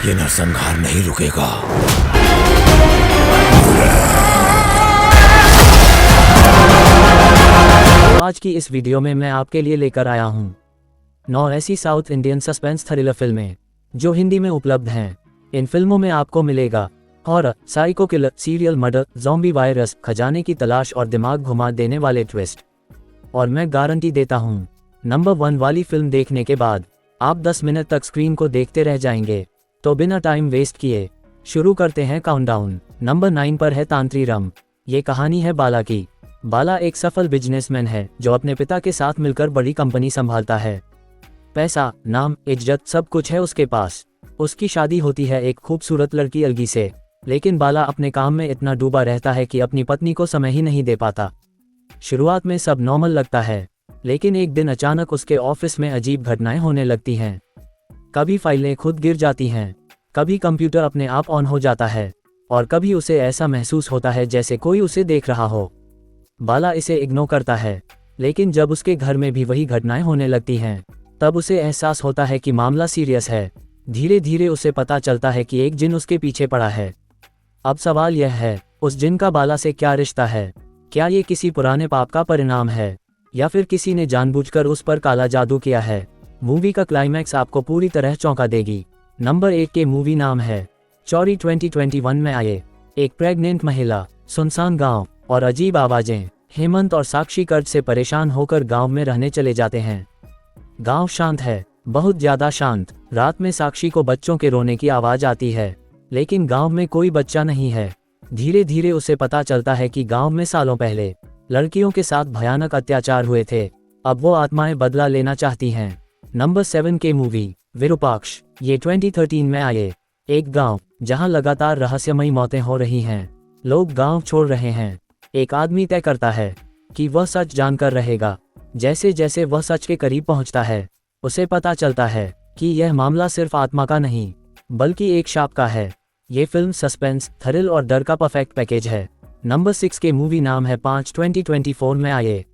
ये नरसंहार नहीं रुकेगा। आज की इस वीडियो में मैं आपके लिए लेकर आया हूं 9 ऐसी साउथ इंडियन सस्पेंस थ्रिलर फिल्में जो हिंदी में उपलब्ध हैं। इन फिल्मों में आपको मिलेगा horror, psycho killer, serial murder, zombie virus, खजाने की तलाश और दिमाग घुमा देने वाले ट्विस्ट। और मैं गारंटी देता हूं, नंबर 1 वाली फिल्म देखने के बाद आप 10 मिनट तक स्क्रीन को देखते रह जाएंगे। तो बिना टाइम वेस्ट किए शुरू करते हैं काउंटडाउन। नंबर 9 पर है तांत्रिरम। ये कहानी है बाला की। बाला एक सफल बिजनेसमैन है जो अपने पिता के साथ मिलकर बड़ी कंपनी संभालता है। पैसा, नाम, इज्जत सब कुछ है उसके पास। उसकी शादी होती है एक खूबसूरत लड़की अलगी से, लेकिन बाला अपने काम में इतना डूबा रहता है कि अपनी पत्नी को समय ही नहीं दे पाता। शुरुआत में सब नॉर्मल लगता है, लेकिन एक दिन अचानक उसके ऑफिस में अजीब घटनाएं होने लगती हैं। कभी फाइलें खुद गिर जाती हैं, कभी कंप्यूटर अपने आप ऑन हो जाता है और कभी उसे ऐसा महसूस होता है जैसे कोई उसे देख रहा हो। बाला इसे इग्नोर करता है, लेकिन जब उसके घर में भी वही घटनाएं होने लगती हैं, तब उसे एहसास होता है कि मामला सीरियस है। धीरे धीरे उसे पता चलता है कि एक जिन उसके पीछे पड़ा है। अब सवाल यह है, उस जिन का बाला से क्या रिश्ता है? क्या ये किसी पुराने पाप का परिणाम है या फिर किसी ने जानबूझकर उस पर काला जादू किया है? मूवी का क्लाइमैक्स आपको पूरी तरह चौंका देगी। नंबर 1 के मूवी नाम है चोरी। 2021 में आए एक प्रेग्नेंट महिला, सुनसान गांव और अजीब आवाजें। हेमंत और साक्षी कर्ज से परेशान होकर गांव में रहने चले जाते हैं। गांव शांत है, बहुत ज्यादा शांत। रात में साक्षी को बच्चों के रोने की आवाज आती है, लेकिन गांव में कोई बच्चा नहीं है। धीरे धीरे उसे पता चलता है कि गांव में सालों पहले लड़कियों के साथ भयानक अत्याचार हुए थे। अब वो आत्माएं बदला लेना चाहती हैं। नंबर 7 के मूवी विरूपाक्ष। ये 2013 में आए एक गांव जहां लगातार रहस्यमयी मौतें हो रही हैं। लोग गांव छोड़ रहे हैं। एक आदमी तय करता है कि वह सच जानकर रहेगा। जैसे जैसे वह सच के करीब पहुंचता है, उसे पता चलता है कि यह मामला सिर्फ आत्मा का नहीं, बल्कि एक शाप का है। ये फिल्म सस्पेंस, थ्रिल और डर का परफेक्ट पैकेज है। नंबर 6 के मूवी नाम है 5। 2024 में आए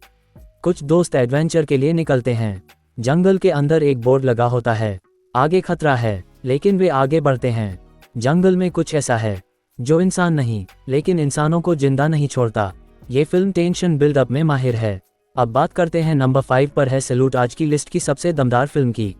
कुछ दोस्त एडवेंचर के लिए निकलते हैं। जंगल के अंदर एक बोर्ड लगा होता है, आगे खतरा है, लेकिन वे आगे बढ़ते हैं। जंगल में कुछ ऐसा है जो इंसान नहीं, लेकिन इंसानों को जिंदा नहीं छोड़ता। ये फिल्म टेंशन बिल्डअप में माहिर है। अब बात करते हैं नंबर 5 पर है सैल्यूट। आज की लिस्ट की सबसे दमदार फिल्म की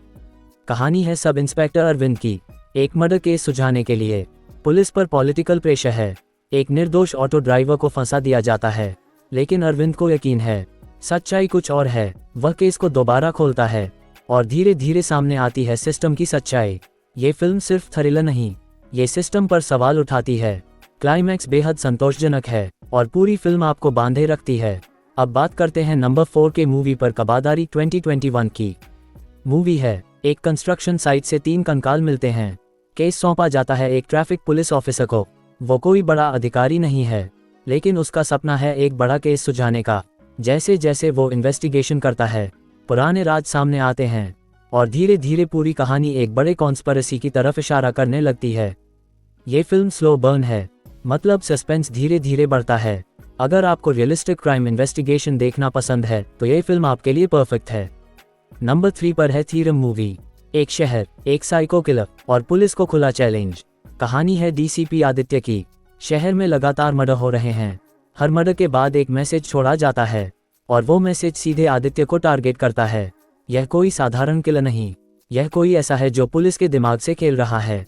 कहानी है सब इंस्पेक्टर अरविंद की। एक मर्डर केस सुलझाने के लिए पुलिस पर पॉलिटिकल प्रेशर है। एक निर्दोष ऑटो ड्राइवर को फंसा दिया जाता है, लेकिन अरविंद को यकीन है सच्चाई कुछ और है। वह केस को दोबारा खोलता है और धीरे धीरे सामने आती है सिस्टम की सच्चाई। ये फिल्म सिर्फ थ्रिलर नहीं, ये सिस्टम पर सवाल उठाती है। क्लाइमैक्स बेहद संतोषजनक है और पूरी फिल्म आपको बांधे रखती है। अब बात करते हैं नंबर 4 के मूवी पर कबादारी। 2021 की मूवी है। एक कंस्ट्रक्शन साइट से 3 कंकाल मिलते हैं। केस सौंपा जाता है एक ट्रैफिक पुलिस ऑफिसर को। वो कोई बड़ा अधिकारी नहीं है, लेकिन उसका सपना है एक बड़ा केस सुलझाने का। जैसे जैसे वो इन्वेस्टिगेशन करता है, पुराने राज सामने आते हैं और धीरे धीरे पूरी कहानी एक बड़े कॉन्स्पिरेसी की तरफ इशारा करने लगती है। ये फिल्म स्लो बर्न है, मतलब सस्पेंस धीरे धीरे बढ़ता है। अगर आपको रियलिस्टिक क्राइम इन्वेस्टिगेशन देखना पसंद है तो ये फिल्म आपके लिए परफेक्ट है। नंबर 3 पर है थीरम मूवी। एक शहर, एक साइको किलर और पुलिस को खुला चैलेंज। कहानी है डीसीपी आदित्य की। शहर में लगातार मर्डर हो रहे हैं। हर मर्डर के बाद एक मैसेज छोड़ा जाता है और वो मैसेज सीधे आदित्य को टारगेट करता है। यह कोई साधारण किलर नहीं, यह कोई ऐसा है जो पुलिस के दिमाग से खेल रहा है।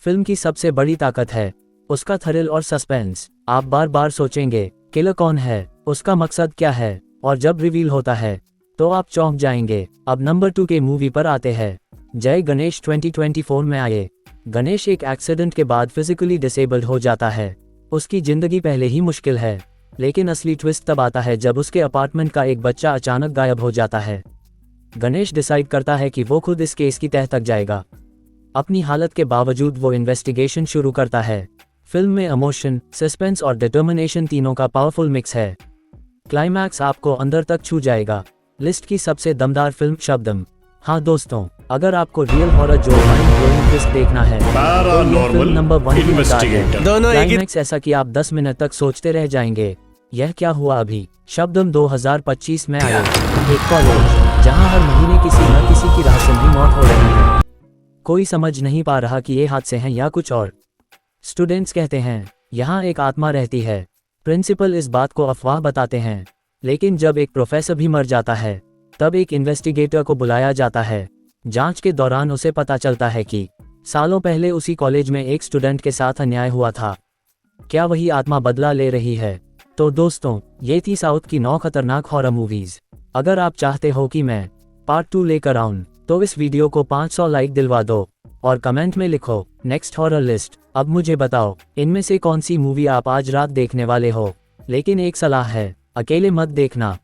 फिल्म की सबसे बड़ी ताकत है उसका थ्रिल और सस्पेंस। आप बार बार सोचेंगे किलर कौन है, उसका मकसद क्या है, और जब रिवील होता है तो आप चौंक जाएंगे। अब नंबर 2 के मूवी पर आते हैं। जय गणेश। 2024 में आए गणेश एक एक्सीडेंट के बाद फिजिकली डिसेबल्ड हो जाता है। उसकी जिंदगी पहले ही मुश्किल है, लेकिन असली ट्विस्ट तब आता है जब उसके अपार्टमेंट का एक बच्चा अचानक गायब हो जाता है। गणेश डिसाइड करता है कि वो खुद इस केस की तह तक जाएगा। अपनी हालत के बावजूद वो इन्वेस्टिगेशन शुरू करता है। फिल्म में इमोशन, सस्पेंस और डिटर्मिनेशन तीनों का पावरफुल मिक्स है। क्लाइमैक्स आपको अंदर तक छू जाएगा। लिस्ट की सबसे दमदार फिल्म शब्दम। हाँ दोस्तों, अगर आपको रियल हॉरर जो माइंड ब्लोइंग ट्विस्ट देखना है तो ये फिल्म नंबर 1 की मदद है। क्लाइमैक्स ऐसा कि आप 10 मिनट तक सोचते रह जाएंगे, यह क्या हुआ अभी। शब्दम 2025 में आए एक कॉलेज जहां हर महीने किसी न किसी की रहस्यमयी मौत हो रही है। कोई समझ नहीं पा रहा कि ये हादसे हैं या कुछ और। स्टूडेंट्स कहते हैं यहाँ एक आत्मा रहती है। प्रिंसिपल इस बात को अफवाह बताते हैं, लेकिन जब एक प्रोफेसर भी मर जाता है तब एक इन्वेस्टिगेटर को बुलाया जाता है। जांच के दौरान उसे पता चलता है कि सालों पहले उसी कॉलेज में एक स्टूडेंट के साथ अन्याय हुआ था। क्या वही आत्मा बदला ले रही है? तो दोस्तों, ये थी साउथ की 9 खतरनाक हॉरर मूवीज। अगर आप चाहते हो कि मैं पार्ट 2 लेकर आऊं तो इस वीडियो को 500 लाइक दिलवा दो और कमेंट में लिखो नेक्स्ट हॉरर लिस्ट। अब मुझे बताओ इनमें से कौन सी मूवी आप आज रात देखने वाले हो। लेकिन एक सलाह है, अकेले मत देखना।